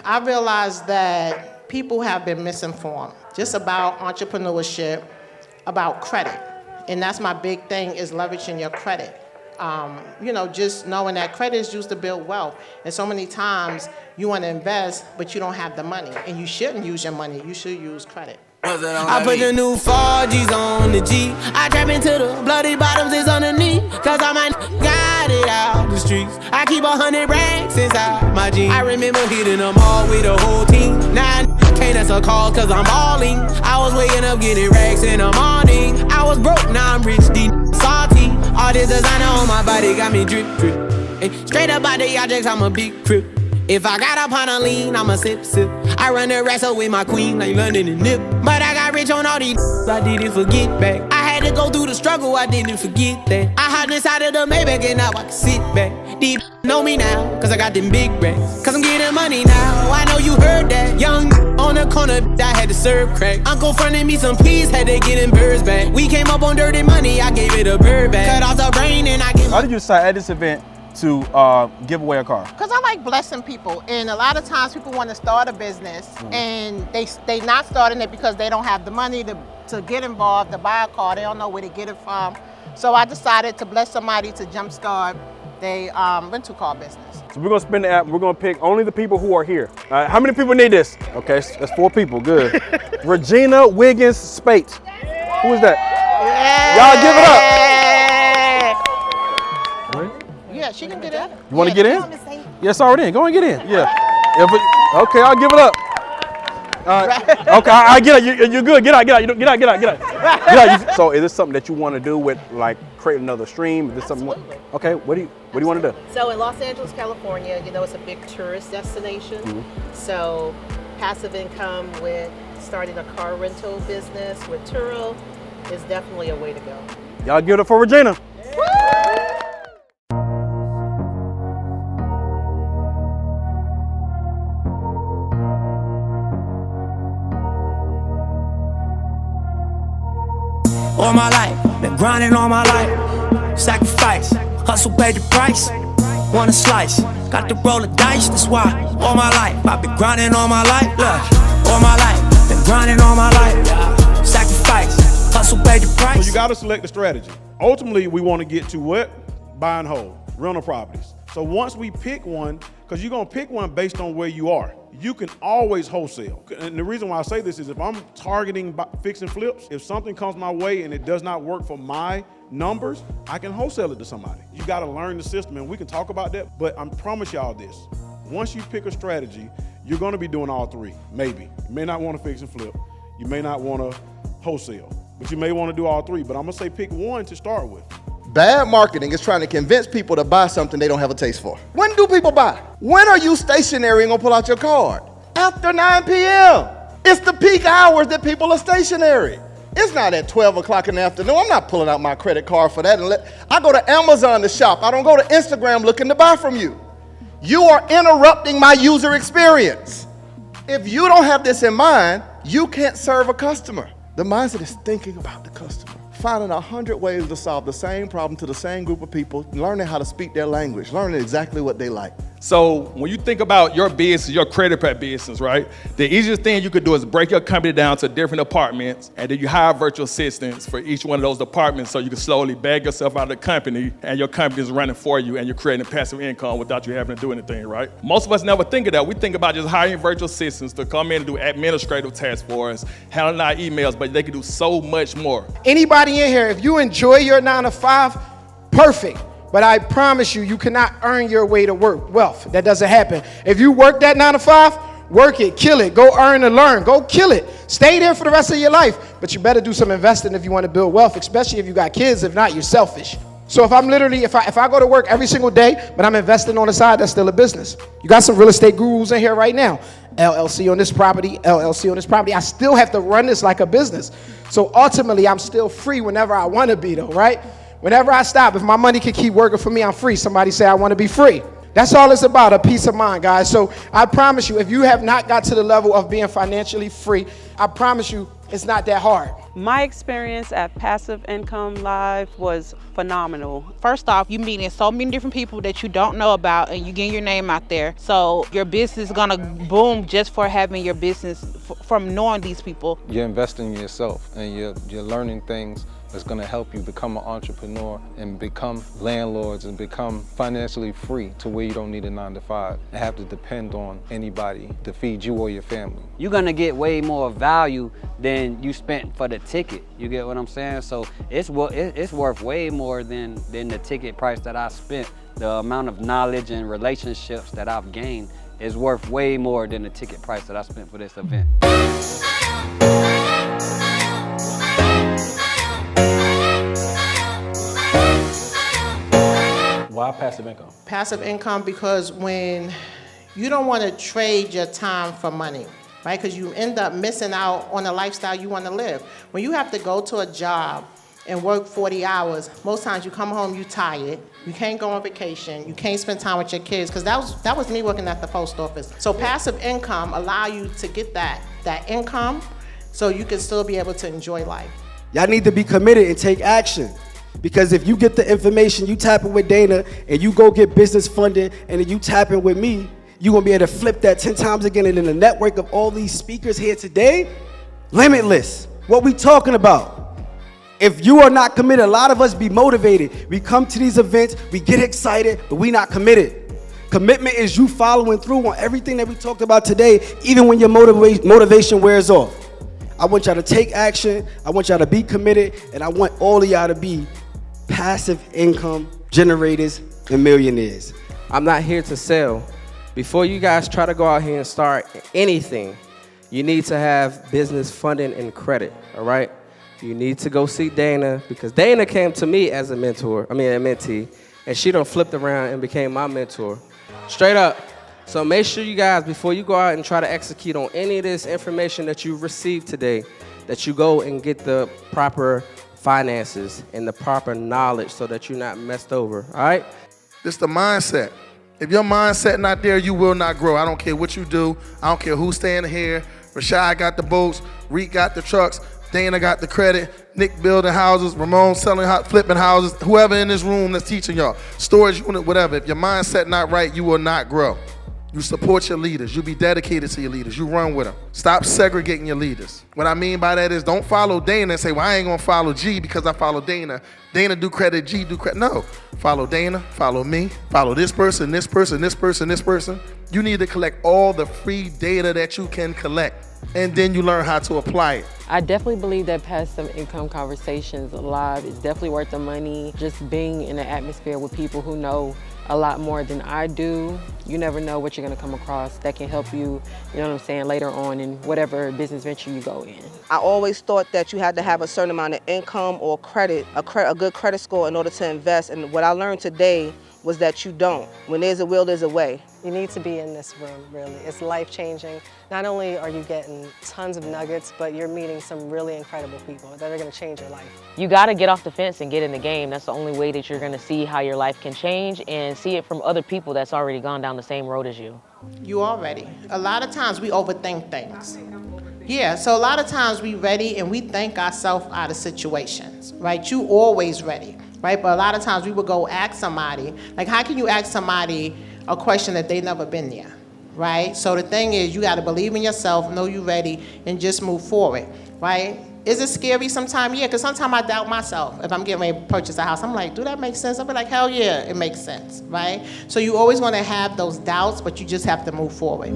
I realized that people have been misinformed just about entrepreneurship, about credit. And that's my big thing, is leveraging your credit. Just knowing that credit is used to build wealth. And so many times you want to invest, but you don't have the money. And you shouldn't use your money. You should use credit. I put the new 4Gs on the G. I trap into the bloody bottoms is underneath. Cause all my got it out the streets. I keep 100 racks inside my jeans. I remember hitting them all with the whole team. Now can't answer calls cause I'm balling. I was waking up getting racks in the morning. I was broke, now I'm rich, deep, salty. All this designer on my body got me drip, drip. Hey, straight up out the objects, I'm a big crip. If I got up on a lean, I'm a sip, sip. I run the wrestle with my queen like London and Nip. But I got rich on all these I didn't forget back. I had to go through the struggle, I didn't forget that. I hopped inside of the Maybach and now I can sit back. These know me now, cause I got them big racks. Cause I'm getting money now, I know you heard that. Young on the corner, I had to serve crack. Uncle fronted me some peas, had to get them birds back. We came up on dirty money, I gave it a bird back. Cut off the brain and I gave. Why did you decide at this event to give away a car? Because I like blessing people, and a lot of times people want to start a business and they not starting it because they don't have the money to get involved, to buy a car. They don't know where to get it from. So I decided to bless somebody to jumpstart their rental car business. So we're gonna spin the app, we're gonna pick only the people who are here. All right, how many people need this? Okay, that's 4 people, good. Regina Wiggins Spate. Who is that? Yeah. Y'all give it up. Right? Yeah, she can get in. You want to get in? Yes, already in. Go and get in. Yeah. Okay, I'll give it up. Okay, I get it. You're good. Get out. So, is this something that you want to do with, like, create another stream? Is this something? Okay. What do you want to do? So, in Los Angeles, California, it's a big tourist destination. Mm-hmm. So, passive income with starting a car rental business with Turo is definitely a way to go. Y'all give it up for Regina. Woo! All my life, been grinding all my life. Sacrifice, hustle paid the price. Want a slice, got to roll the dice, that's why. All my life, I've been grinding all my life. Look, all my life, been grinding all my life. Sacrifice, hustle paid the price. So you gotta select a strategy. Ultimately, we wanna get to what? Buy and hold, rental properties. So once we pick one, because you're gonna pick one based on where you are. You can always wholesale. And the reason why I say this is if I'm targeting fix and flips, if something comes my way and it does not work for my numbers, I can wholesale it to somebody. You gotta learn the system, and we can talk about that, but I promise y'all this. Once you pick a strategy, you're gonna be doing all 3, maybe. You may not wanna fix and flip. You may not wanna wholesale, but you may wanna do all 3, but I'm gonna say pick one to start with. Bad marketing is trying to convince people to buy something they don't have a taste for. When do people buy? When are you stationary and gonna pull out your card? After 9 p.m. It's the peak hours that people are stationary. It's not at 12 o'clock in the afternoon. I'm not pulling out my credit card for that. I go to Amazon to shop. I don't go to Instagram looking to buy from you. You are interrupting my user experience. If you don't have this in mind, you can't serve a customer. The mindset is thinking about the customer. Finding 100 ways to solve the same problem to the same group of people, learning how to speak their language, learning exactly what they like. So when you think about your business, your credit card business, right? The easiest thing you could do is break your company down to different departments, and then you hire virtual assistants for each one of those departments so you can slowly bag yourself out of the company and your company is running for you and you're creating passive income without you having to do anything, right? Most of us never think of that. We think about just hiring virtual assistants to come in and do administrative tasks for us, handling our emails, but they can do so much more. Anybody in here, if you enjoy your 9 to 5, perfect. But I promise you, you cannot earn your way to wealth. That doesn't happen. If you work that 9 to 5, work it, kill it, go earn and learn, go kill it. Stay there for the rest of your life. But you better do some investing if you want to build wealth, especially if you got kids. If not, you're selfish. So if I'm literally, if I go to work every single day, but I'm investing on the side, that's still a business. You got some real estate gurus in here right now. LLC on this property, LLC on this property. I still have to run this like a business. So ultimately, I'm still free whenever I want to be though, right? Whenever I stop, if my money can keep working for me, I'm free. Somebody say I want to be free. That's all it's about, a peace of mind, guys. So I promise you, if you have not got to the level of being financially free, I promise you, It's not that hard. My experience at Passive Income Live was phenomenal. First off, you meeting so many different people that you don't know about, and you getting your name out there. So your business is gonna boom just for having your business, from knowing these people. You're investing in yourself, and you're learning things that's going to help you become an entrepreneur and become landlords and become financially free to where you don't need a 9-to-5 and have to depend on anybody to feed you or your family. You're going to get way more value than you spent for the ticket. You get what I'm saying? So it's worth way more than the ticket price that I spent. The amount of knowledge and relationships that I've gained is worth way more than the ticket price that I spent for this event. Why passive income? Passive income because when you don't want to trade your time for money, right? Because you end up missing out on the lifestyle you want to live. When you have to go to a job and work 40 hours, most times you come home, you tired, you can't go on vacation, you can't spend time with your kids, because that was me working at the post office. So passive income allow you to get that income so you can still be able to enjoy life. Y'all need to be committed and take action. Because if you get the information, you tap in with Dana, and you go get business funding, and then you tap in with me, you're gonna be able to flip that 10 times again. And in the network of all these speakers here today, limitless. What we talking about? If you are not committed, a lot of us be motivated. We come to these events, we get excited, but we not committed. Commitment is you following through on everything that we talked about today, even when your motivation wears off. I want y'all to take action, I want y'all to be committed, and I want all of y'all to be passive income generators and millionaires. I'm not here to sell. Before you guys try to go out here and start anything, you need to have business funding and credit, all right? You need to go see Dana, because Dana came to me as a mentee, and she done flipped around and became my mentor. Straight up. So make sure you guys, before you go out and try to execute on any of this information that you've received today, that you go and get the proper finances and the proper knowledge so that you're not messed over, all right? This the mindset. If your mindset not there, you will not grow. I don't care what you do. I don't care who's standing here. Rashad got the boats, Reek got the trucks, Dana got the credit, Nick building houses, Ramon flipping houses, whoever in this room that's teaching y'all, storage unit, whatever. If your mindset not right, you will not grow. You support your leaders. You be dedicated to your leaders. You run with them. Stop segregating your leaders. What I mean by that is don't follow Dana and say, well, I ain't gonna follow G because I follow Dana. Dana do credit, G do credit. No, follow Dana, follow me, follow this person, this person, this person, this person. You need to collect all the free data that you can collect, and then you learn how to apply it. I definitely believe that Passive Income Conversations Live is definitely worth the money. Just being in an atmosphere with people who know a lot more than I do. You never know what you're gonna come across that can help you, you know what I'm saying, later on in whatever business venture you go in. I always thought that you had to have a certain amount of income or credit, a good credit score in order to invest. And what I learned today was that you don't. When there's a will, there's a way. You need to be in this room, really. It's life-changing. Not only are you getting tons of nuggets, but you're meeting some really incredible people that are gonna change your life. You gotta get off the fence and get in the game. That's the only way that you're gonna see how your life can change and see it from other people that's already gone down the same road as you. You already. A lot of times we overthink things. Yeah, so a lot of times we ready and we think ourselves out of situations, right? You always ready, right? But a lot of times we would go ask somebody, like how can you ask somebody a question that they've never been there, right? So the thing is you gotta believe in yourself, know you ready, and just move forward, right? Is it scary sometimes? Yeah, because sometimes I doubt myself. If I'm getting ready to purchase a house, I'm like, do that make sense? I'll be like, hell yeah, it makes sense, right? So you always wanna have those doubts, but you just have to move forward.